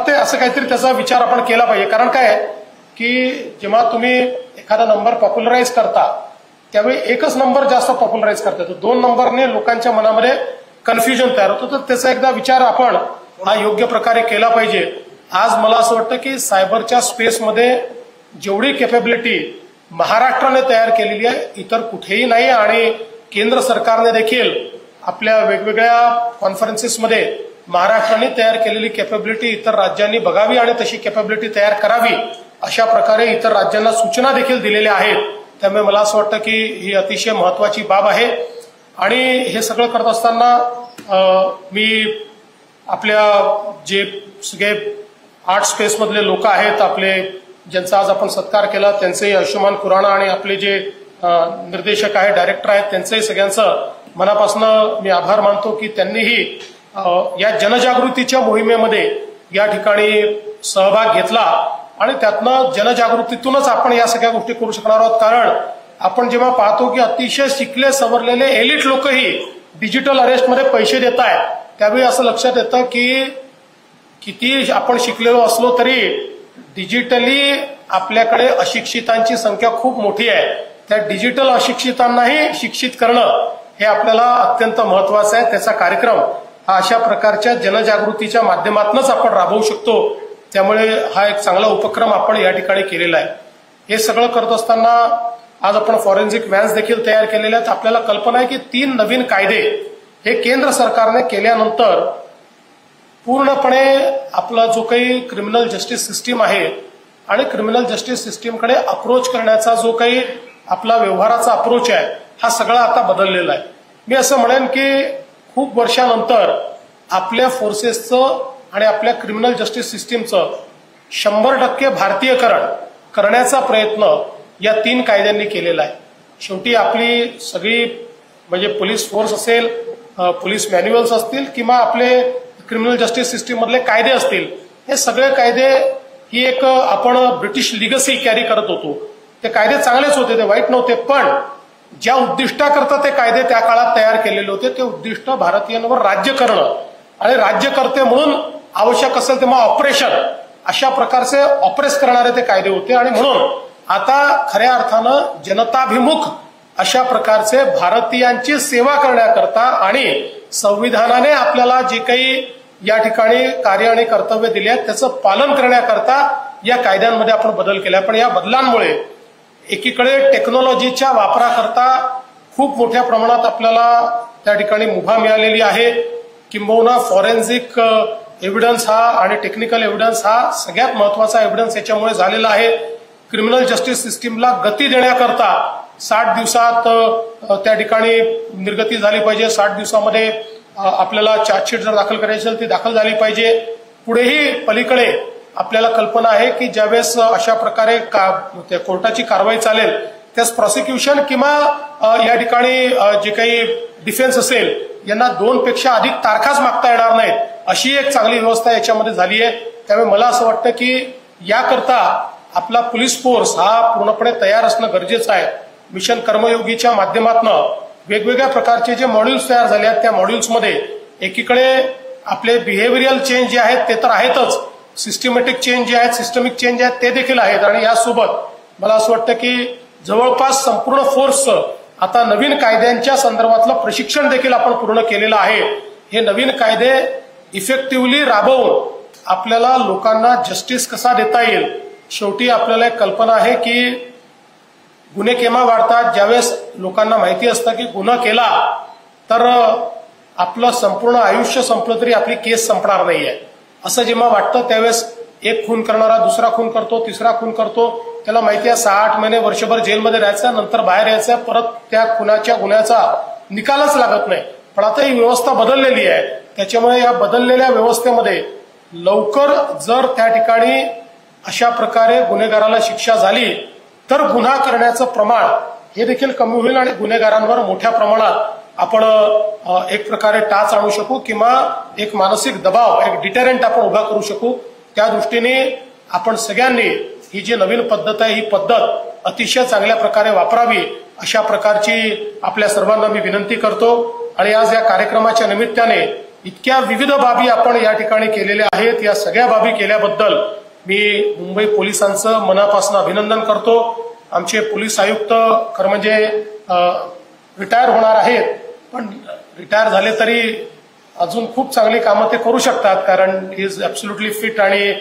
ते असं काहीतरी त्याचा विचार आपण केला पाहिजे. कारण काय आहे की जेव्हा तुम्ही एखादा नंबर पॉप्युलराइज करता त्यावेळी एकच नंबर जास्त पॉप्युलराइज करता येतो, 2 नंबरने लोकांच्या मनामध्ये कन्फ्युजन तयार होतं. तर त्याचा एकदा विचार आपण हा योग्य प्रकारे केला पाहिजे. आज मला असं वाटतं की सायबरच्या स्पेसमध्ये जेवढी कॅपेबिलिटी महाराष्ट्राने तयार केलेली आहे इतर कुठेही नाही आणि केंद्र सरकारने देखील आपल्या वेगवेगळ्या कॉन्फरन्सेसमध्ये महाराष्ट्राने तयार केलेली कॅपेबिलिटी इतर राज्यांनी बघावी आणि तशी कॅपेबिलिटी तयार करावी अशा प्रकारे इतर राज्यांना सूचना देखील दिलेल्या आहेत. त्यामुळे मला असं वाटतं की ही अतिशय महत्वाची बाब आहे आणि हे सगळं करत असताना मी आपल्या जे सगळे आर्ट स्पेसमधले लोक आहेत आपले ज्यांचा आज आपण सत्कार केला त्यांचेही अंशुमान खुराना आणि आपले जे निर्देशक आहेत डायरेक्टर आहेत त्यांचंही सगळ्यांचं मनापासून मी आभार मानतो की त्यांनीही या जनजागृतीच्या मोहिमेमध्ये या ठिकाणी सहभाग घेतला आणि त्यातनं जनजागृतीतूनच आपण या सगळ्या गोष्टी करू शकणार आहोत. कारण आपण जेव्हा पाहतो की अतिशय शिकले सवरलेले एलिट लोकही डिजिटल अरेस्टमध्ये पैसे देत आहेत त्यावेळी असं लक्षात येतं की किती आपण शिकलेलो असलो तरी डिजिटली आपल्याकडे अशिक्षितांची संख्या खूप मोठी आहे. त्या डिजिटल अशिक्षितांनाही शिक्षित करणं हे आपल्याला अत्यंत महत्वाचं आहे. त्याचा कार्यक्रम हा अशा प्रकारच्या जनजागृतीच्या माध्यमातूनच आपण राबवू शकतो. त्यामुळे हा एक चांगला उपक्रम आपण या ठिकाणी केलेला आहे. हे सगळं करत असताना आज आपण फॉरेन्सिक व्हॅन्स देखील तयार केलेल्या आहेत. आपल्याला कल्पना आहे की 3 नवीन कायदे हे केंद्र सरकारने केल्यानंतर पूर्णपणे आपला जो काही क्रिमिनल जस्टिस सिस्टीम आहे आणि क्रिमिनल जस्टिस सिस्टीमकडे अप्रोच करण्याचा जो काही आपला व्यवहाराचा अप्रोच आहे हा सगळा आता बदललेला आहे. मी असं म्हणेन की खूप वर्षानंतर आपल्या फोर्सेसचं आणि आपल्या क्रिमिनल जस्टिस सिस्टीमचं 100% भारतीयकरण करण्याचा प्रयत्न या 3 कायद्यांनी केलेला आहे. शेवटी आपली सगळी म्हणजे पोलीस फोर्स असेल, पोलीस मॅन्युअल्स असतील किंवा आपले क्रिमिनल जस्टिस सिस्टीम मधले कायदे असतील, हे सगळे कायदे ही एक आपण ब्रिटिश लिगसी कॅरी करत होतो. ते कायदे चांगलेच होते, ते वाईट नव्हते, पण ज्या उद्दिष्टाकरता ते कायदे त्या काळात तयार केलेले होते ते उद्दिष्ट भारतीयांवर राज्य करणं आणि राज्यकर्ते म्हणून आवश्यक असेल तेव्हा ऑपरेशन अशा प्रकारचे ऑपरेस करणारे ते कायदे होते. आणि म्हणून आता खऱ्या अर्थानं जनताभिमुख अशा प्रकारचे भारतीयांची सेवा करण्याकरता आणि संविधानाने आपल्याला जे काही या ठिकाणी कार्य आणि कर्तव्य दिले आहेत त्याचं पालन करण्याकरता या कायद्यांमध्ये आपण बदल केला. पण या बदलांमुळे एकीकडे टेक्नॉलॉजीच्या वापराकरता खूप मोठ्या प्रमाणात आपल्याला त्या ठिकाणी मुभा मिळालेली आहे. किंबहुना फॉरेन्सिक एव्हिडन्स हा आणि टेक्निकल एव्हिडन्स हा सगळ्यात महत्वाचा एव्हिडन्स याच्यामुळे झालेला आहे. क्रिमिनल जस्टिस सिस्टीमला गती देण्याकरता 60 दिवसात त्या ठिकाणी निर्गती झाली पाहिजे. 60 दिवसामध्ये आपल्याला चार्जशीट जर दाखल करायची असेल ती दाखल झाली पाहिजे. पुढेही पलीकडे आपल्याला कल्पना आहे की ज्यावेळेस अशा प्रकारे कोर्टाची कारवाई चालेल त्यास प्रॉसिक्युशन किंवा या ठिकाणी जे काही डिफेन्स असेल यांना 2 पेक्षा अधिक तारखाच मागता येणार नाहीत, अशी एक चांगली व्यवस्था याच्यामध्ये झाली आहे. त्यामुळे मला असं वाटतं की याकरता आपला पोलीस फोर्स हा पूर्णपणे तयार असणं गरजेचं आहे. मिशन कर्मयोगीच्या माध्यमातून वेगवेगळ्या प्रकारचे जे मॉड्यूल्स तयार झाले आहेत त्या मॉड्यूल्समध्ये एकीकडे आपले बिहेव्हिअरल चेंज जे आहेत ते तर आहेतच, सिस्टमॅटिक चेंज जे आहेत, सिस्टमिक चेंज आहेत ते देखील आहेत. आणि यासोबत मला असं वाटतं की जवळपास संपूर्ण फोर्सचं आता नवीन कायद्यांच्या संदर्भातलं प्रशिक्षण देखील आपण पूर्ण केलेलं आहे. हे नवीन कायदे इफेक्टिव्हली राबवून आपल्याला लोकांना जस्टिस कसा देता येईल. शेवटी आपल्याला एक कल्पना आहे की गुन्हे केव्हा वाढतात, ज्यावेळेस लोकांना माहिती असतं की गुन्हा केला तर आपलं संपूर्ण आयुष्य संपलं तरी आपली केस संपणार नाहीये असं जेव्हा वाटतं त्यावेळेस एक खून करणारा दुसरा खून करतो, तिसरा खून करतो. त्याला माहिती आहे 6-8 महिने वर्षभर जेलमध्ये राहायचं, नंतर बाहेर यायचं, परत त्या खुनाच्या गुन्ह्याचा निकालच लागत नाही. पण आता ही व्यवस्था बदललेली आहे. त्याच्यामुळे या बदललेल्या व्यवस्थेमध्ये लवकर जर त्या ठिकाणी अशा प्रकारे गुन्हेगाराला शिक्षा झाली तर गुन्हा करण्याचं प्रमाण हे देखील कमी होईल आणि गुन्हेगारांवर मोठ्या प्रमाणात आपण एक प्रकारे टाच आणू शकू किंवा एक मानसिक दबाव, एक डिटेरंट आपण उभा करू शकू. त्या दृष्टीने आपण सगळ्यांनी ही जी नवीन पद्धत आहे ही पद्धत अतिशय चांगल्या प्रकारे वापरावी अशा प्रकारची आपल्या सर्वांना मी विनंती करतो. आणि आज या कार्यक्रमाच्या निमित्ताने इतक्या विविध बाबी आपण या ठिकाणी केलेल्या आहेत. या सगळ्या बाबी केल्याबद्दल मी मुंबई पोलिसांचं मनापासून अभिनंदन करतो. आमचे पोलीस आयुक्त खरं म्हणजे रिटायर होणार आहेत, पण रिटायर झाले तरी अजून खूप चांगली कामं ते करू शकतात कारण ही इज ॲब्सोल्युटली फिट. आणि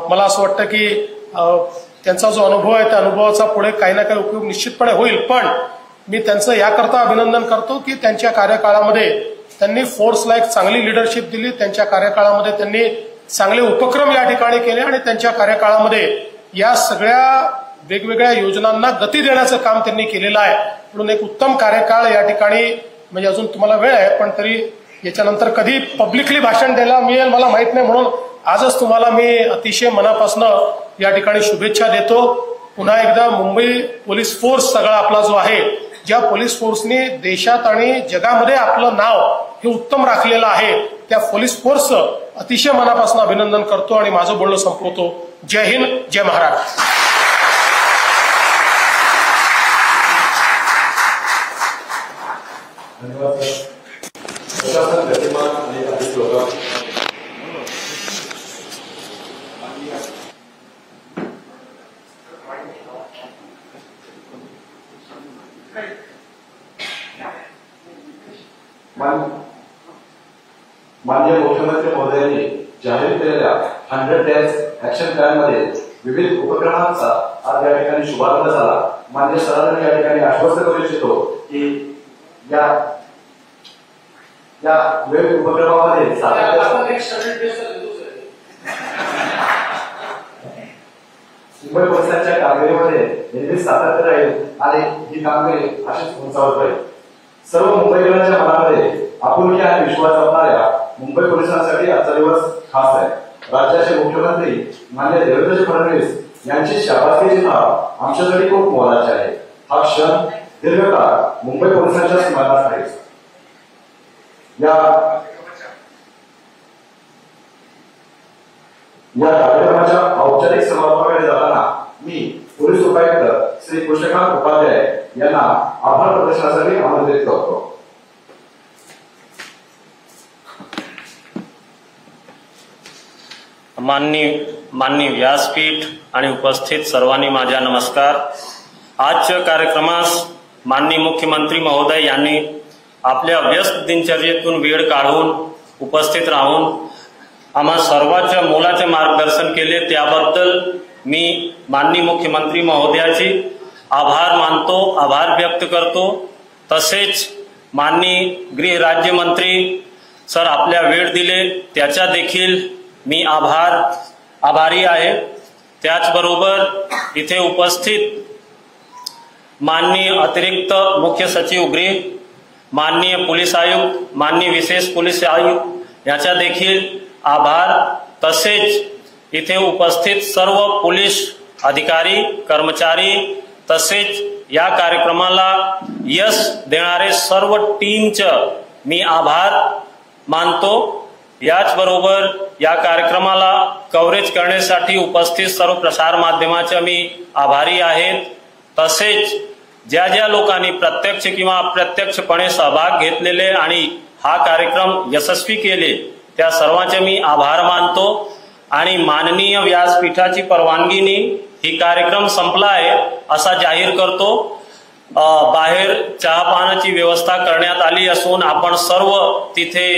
मला असं वाटतं की त्यांचा जो अनुभव आहे त्या अनुभवाचा पुढे काही ना काही उपयोग निश्चितपणे होईल. पण मी त्यांचं याकरता अभिनंदन करतो की त्यांच्या कार्यकाळामध्ये त्यांनी फोर्सला एक चांगली लिडरशिप दिली. त्यांच्या कार्यकाळामध्ये त्यांनी चांगले उपक्रम या ठिकाणी केले आणि त्यांच्या कार्यकाळामध्ये या सगळ्या वेगवेगळ्या योजनांना गती देण्याचं काम त्यांनी केलेलं आहे. म्हणून एक उत्तम कार्यकाळ या ठिकाणी म्हणजे अजून तुम्हाला वेळ आहे पण तरी याच्यानंतर कधी पब्लिकली भाषण द्यायला मिळेल मला माहित नाही. म्हणून आजच तुम्हाला मी अतिशय मनापासून या ठिकाणी शुभेच्छा देतो. पुन्हा एकदा मुंबई पोलीस फोर्स सगळा आपला जो आहे, ज्या पोलीस फोर्सने देशात आणि जगामध्ये आपलं नाव हे उत्तम राखलेलं आहे त्या पोलीस फोर्सचं अतिशय मनापासून अभिनंदन करतो आणि माझं बोलणं संपवतो. जय हिंद, जय महाराष्ट्र. धन्यवाद सर. प्रशासन गतिमान आणि अधिक लोक माननीय मुख्यमंत्री महोदयांनी जाहीर केलेल्या 100 डेज ऍक्शन प्लॅन मध्ये विविध उपक्रमांचा आज या ठिकाणी शुभारंभ झाला. माननीय सरांनी या ठिकाणी आश्वस्त करू इच्छितो की या विविध उपक्रमामध्ये मुंबई पोलिसांच्या कामगिरीमध्ये नेहमीच सातत्य राहील आणि ही कामगिरी अशीच उंचावत राहील. सर्व मुंबईकरांच्या मनामध्ये आपुलकी आणि विश्वास जपणाऱ्या मुंबई पोलिसांसाठी आजचा दिवस खास आहे. राज्याचे मुख्यमंत्री माननीय देवेंद्रजी फडणवीस यांची शाबासकीची थाप आमच्यासाठी खूप मोलाची आहे. हा क्षण दीर्घकाळ मुंबई पोलिसांच्या स्मरणात राहील. या कार्यक्रमाच्या औपचारिक समारोपाकडे जाताना मी पोलीस उपायुक्त श्री कृष्णकांत उपाध्याय यांना आभार प्रदर्शनासाठी आमंत्रित करतो. माननीय व्यासपीठ आणि उपस्थित सर्वांनी माझा नमस्कार. आजच्या कार्यक्रमास माननीय मुख्यमंत्री महोदय यांनी आपल्या व्यस्त दिनचर्येतून वेळ काढून उपस्थित राहून आम्हा सर्वांच्या मोलाचे मार्गदर्शन केले, त्याबद्दल मी माननीय मुख्यमंत्री महोदयाचे आभार मानतो, आभार व्यक्त करतो. तसेच माननीय गृह राज्यमंत्री सर आपल्या वेळ दिले त्याचा देखील मी आभारी आहे. त्याचबरोबर इथे उपस्थित माननीय अतिरिक्त मुख्य सचिव गृह, माननीय पोलीस आयुक्त, माननीय विशेष पोलीस आयुक्त याचा देखील आभार. तसेच इथे उपस्थित सर्व पोलीस अधिकारी कर्मचारी तसेच या कार्यक्रमाला यश देणारे सर्व टीमचे मी आभार मानतो. याचबरोबर या कार्यक्रमाला कव्हरेज करण्यासाठी उपस्थित सर्व प्रसार माध्यमाचे मी आभारी आहेत. तसेच ज्या लोकांनी प्रत्यक्ष किंवा अप्रत्यक्षपणे सहभाग घेतलेले आणि हा कार्यक्रम यशस्वी केले त्या सर्वांचे मी आभार मानतो. आणि माननीय व्यासपीठाची परवानगीने ही कार्यक्रम संपला आहे असा जाहीर करतो. बाहेर चहा पाण्याची व्यवस्था करण्यात आली असून आपण सर्व तिथे